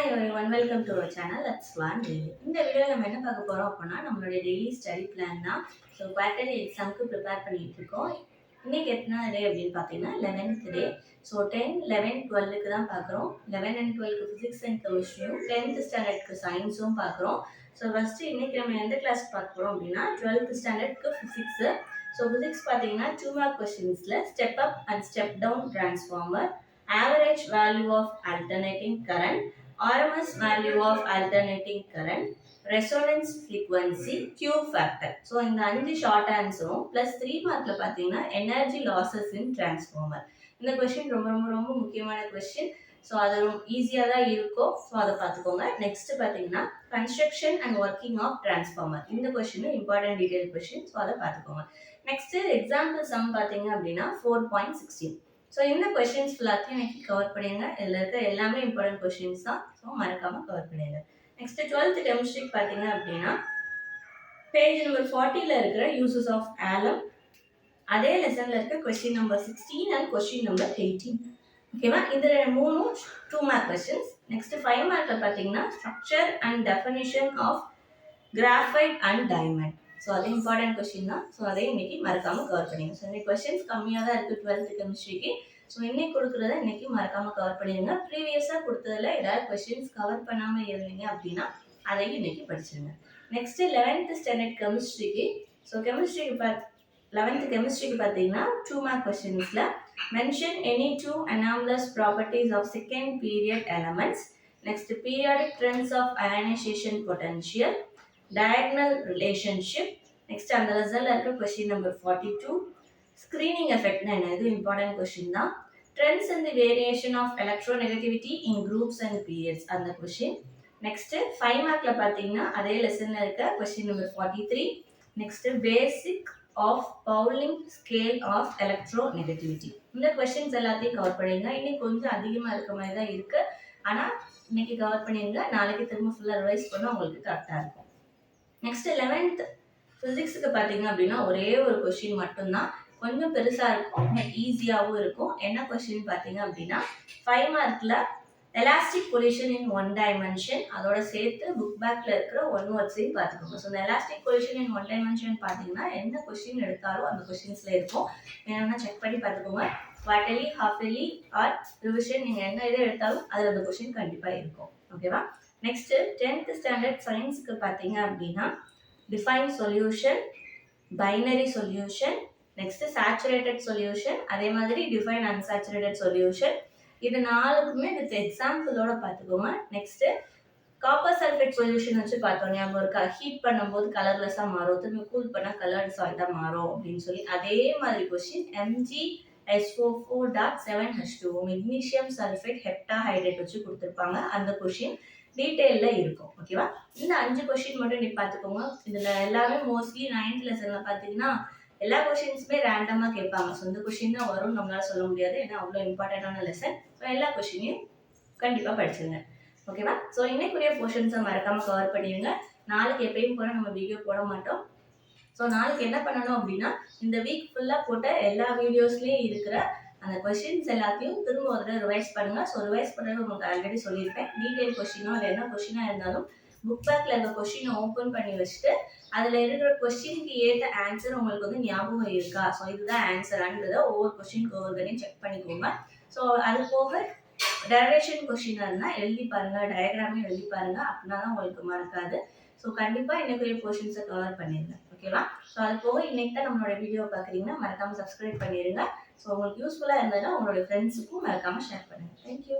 Hi everyone, welcome to our channel. Let's learn daily. இந்த வீடியோல நம்ம என்ன பார்க்க போறோம் அப்படின்னா நம்மளுடைய டெய்லி ஸ்டடி பிளான் தான். ஸோ குவார்டர்லி எக்ஸாமுக்கு ப்ரிப்பேர் பண்ணிட்டு இருக்கோம். இன்னைக்கு எத்தனை டே அப்படின்னு பார்த்தீங்கன்னா 11th டே. ஸோ 10, 11, 12க்கு தான் பார்க்குறோம். 11 and 12க்கு ஃபிசிக்ஸ் அண்ட் கெமிஸ்ட்ரியும் 10th ஸ்டாண்டர்ட்க்கு சயின்ஸும் பார்க்குறோம். ஸோ ஃபஸ்ட்டு இன்னைக்கு நம்ம எந்த கிளாஸ் பார்க்க போகிறோம் அப்படின்னா 12th ஸ்டாண்டர்ட்க்கு ஃபிசிக்ஸு. ஸோ ஃபிசிக்ஸ் பார்த்தீங்கன்னா 2 மார்க் கொஸ்டின்ஸில் step up and step down transformer, average value of alternating current, RMS value of alternating current, resonance frequency, Q factor. So இந்த 5 ஷார்ட் ஆன்சரும் ப்ளஸ் 3 மார்க்ல பார்த்தீங்கன்னா எனர்ஜி லாசஸ் இன் transformer. இந்த question ரொம்ப ரொம்ப ரொம்ப முக்கியமான கொஸ்டின். ஸோ அது ரொம்ப ஈஸியாக தான் இருக்கும். ஸோ அதை பார்த்துக்கோங்க. நெக்ஸ்ட் பார்த்தீங்கன்னா construction and working of transformer. இந்த question important detail question. So அதை பார்த்துக்கோங்க. நெக்ஸ்ட் எக்ஸாம்பிள் சம் பார்த்தீங்க அப்படின்னா 4.16. ஸோ இந்த கொஸ்டின்ஸ் ஃபுல்லாத்தையும் இன்னைக்கு கவர் பண்ணிடுங்க. இதில் இருக்க எல்லாமே இம்பார்ட்டன்ட் கொஸ்டின்ஸ் தான். ஸோ மறக்காமல் கவர் பண்ணிடுங்க. நெக்ஸ்ட் 12th கெமிஸ்ட்ரிக்கு பார்த்தீங்க அப்படின்னா பேஜ் நம்பர் 40ல் இருக்கிற யூசஸ் ஆஃப் ஆலம், அதே லெசனில் இருக்க question number 16 and question number 18. ஓகேவா? இந்த மூணும் 2 மார்க் கொஸ்டின்ஸ். நெக்ஸ்ட் 5 மார்க்கில் பார்த்தீங்கன்னா structure and definition of graphite and diamond. So அது இம்பார்ட்டன்ட் கொஸ்டின் தான். ஸோ அதையும் இன்னைக்கு மறக்காமல் கவர் பண்ணிடுங்க. ஸோ இன்னைக்கு கொஸ்டின்ஸ் கம்மியாக தான் இருக்குது 12th கெமிஸ்ட்ரிக்கு. ஸோ இன்னைக்கு கொடுக்குறத இன்னைக்கு மறக்காமல் கவர் பண்ணிடுங்க. ப்ரீவியஸாக கொடுத்ததில் ஏதாவது கொஸ்டின்ஸ் கவர் பண்ணாமல் இருந்தீங்க அப்படின்னா அதையும் இன்னைக்கு படிச்சிருங்க. நெக்ஸ்ட் 11th ஸ்டாண்டர்ட் கெமிஸ்ட்ரிக்கு. ஸோ கெமிஸ்ட்ரிக்கு 11th கெமிஸ்ட்ரிக்கு பார்த்தீங்கன்னா 2 மார்க் கொஸ்டின்ஸில் mention any 2 anomalous properties of second period elements. Next periodic trends of ionization potential, diagonal relationship. Next அந்த லெசன்ல இருக்க கொஸ்டின் நம்பர் 42 ஸ்கிரீனிங் எஃபெக்ட்னா என்ன, இது இம்பார்ட்டன்ட் கொஸ்டின் தான். Trends in the variation of electronegativity in groups and periods அந்த question. Next 5 மார்க்ல பார்த்தீங்கன்னா அதே லெசன்ல இருக்க question number 43 next basic of Pauling scale of electronegativity. இந்த கொஸ்டின்ஸ் எல்லாத்தையும் கவர் பண்ணிடுங்க. இன்னைக்கு கொஞ்சம் அதிகமாக இருக்க மாதிரி தான் இருக்கு, ஆனால் இன்னைக்கு கவர் பண்ணிடுங்க. நாளைக்கு திரும்ப ஃபுல்லாக ரிவைஸ் பண்ணால் உங்களுக்கு கரெக்டாக இருக்கும். நெக்ஸ்ட் 11th ஃபிசிக்ஸுக்கு பார்த்தீங்க அப்படின்னா ஒரே ஒரு கொஸ்டின் மட்டும்தான், கொஞ்சம் பெருசாக இருக்கும், பட் ஈஸியாகவும் இருக்கும். என்ன கொஸ்டின் பார்த்தீங்க அப்படின்னா 5 மார்க்கில் எலாஸ்டிக் கொலிஷன் இன் 1 டைமென்ஷன், அதோட சேர்த்து புக் பேக்கில் இருக்கிற 1 வேர்ட்ஸையும் பார்த்துக்கோங்க. ஸோ இந்த எலாஸ்டிக் கொலிஷன் இன் 1 டைமென்ஷன் பார்த்தீங்கன்னா எந்த கொஸ்டின் எடுத்தாலும் அந்த கொஸ்டின்ஸில் இருக்கும். வேணும்னா செக் பண்ணி பார்த்துக்கோங்க. Quarterly, half yearly or revision நீங்கள் என்ன இதை எடுத்தாலும் அதில் அந்த கொஸ்டின் கண்டிப்பாக இருக்கும். ஓகேவா? நெக்ஸ்ட் 10th ஸ்டாண்டர்ட் சயின்ஸுக்கு பார்த்தீங்க அப்படின்னா define solution, binary solution, next saturated solution, அதே மாதிரி டிஃபைன் அன்சாச்சுரேட்டட் சொல்யூஷன். இது நாலுக்குமே வித் எக்ஸாம்பிளோட பார்த்துக்கோங்க. நெக்ஸ்ட் காப்பர் சல்ஃபேட் சொல்யூஷன் வச்சு பார்த்தோம், ஞாபகம் இருக்கா? ஹீட் பண்ணும்போது கலர்லெஸ்ஸாக மாறும், திரும்ப கூல் பண்ணால் கலர்டு சால்ட்டாக மாறும் அப்படின்னு சொல்லி அதே மாதிரி question MgSO4.7H2 magnesium sulphate heptahydrate வச்சு கொடுத்துருப்பாங்க. அந்த கொஸ்டின் டீட்டெயிலில் இருக்கும். ஓகேவா? இந்த 5 கொஸ்டின் மட்டும் நீ பார்த்துக்கோங்க. இதில் எல்லாமே மோஸ்ட்லி 9th லெசனில் பார்த்தீங்கன்னா எல்லா கொஸ்டின்ஸுமே ரேண்டமாக கேட்பாங்க. ஸோ இந்த கொஸ்டின் தான் வரும் நம்மளால சொல்ல முடியாது, ஏன்னா அவ்வளோ இம்பார்ட்டண்டான லெசன். ஸோ எல்லா கொஸ்டினையும் கண்டிப்பாக படிச்சிருங்க. ஓகேவா? ஸோ இன்னைக்குரிய போர்ஷன்ஸை மறக்காமல் கவர் பண்ணிடுங்க. நாளைக்கு எப்பயும் போல நம்ம வீடியோ போட மாட்டோம். ஸோ நாளைக்கு என்ன பண்ணணும் அப்படின்னா இந்த வீக் ஃபுல்லாக போட்ட எல்லா வீடியோஸ்லேயும் இருக்கிற அந்த கொஸ்டின்ஸ் எல்லாத்தையும் திரும்ப ஒரு தடவை ரிவைஸ் பண்ணுங்கள். ஸோ ரிவைஸ் பண்ணுறது உங்களுக்கு ஆல்ரெடி சொல்லியிருப்பேன். டீட்டெயில் கொஸ்டினோ இல்லை என்ன கொஸ்டினாக இருந்தாலும் புக் பேக்கில் இருக்க கொஸ்டினை ஓப்பன் பண்ணி வச்சுட்டு அதில் இருக்கிற கொஸ்டினுக்கு ஏற்ற ஆன்சர் உங்களுக்கு வந்து ஞாபகம் இருக்கா, ஸோ இதுதான் ஆன்சரான்றதை ஒவ்வொரு கொஸ்டினுக்கு ஒவ்வொரு தடையும் செக் பண்ணிக்கோங்க. ஸோ அது போக டெரிவேஷன் கொஸ்டினாக இருந்தால் எழுதி பாருங்கள், டயக்ராமே எழுதி பாருங்கள், அப்படின்னா தான் உங்களுக்கு மறக்காது. ஸோ கண்டிப்பாக இன்னைக்குரிய போர்ஷன்ஸை கவர் பண்ணிடுங்க. ஓகேவா? ஸோ அது போக இன்னைக்கு தான் நம்மளோட வீடியோ பார்க்குறீங்கன்னா மறக்காமல் சப்ஸ்கிரைப் பண்ணிடுங்க. ஸோ உங்களுக்கு யூஸ்ஃபுல்லாக இருந்ததுன்னா உங்களோட ஃப்ரெண்ட்ஸுக்கும் மறக்காமல் ஷேர் பண்ணுங்கள். தேங்க்யூ.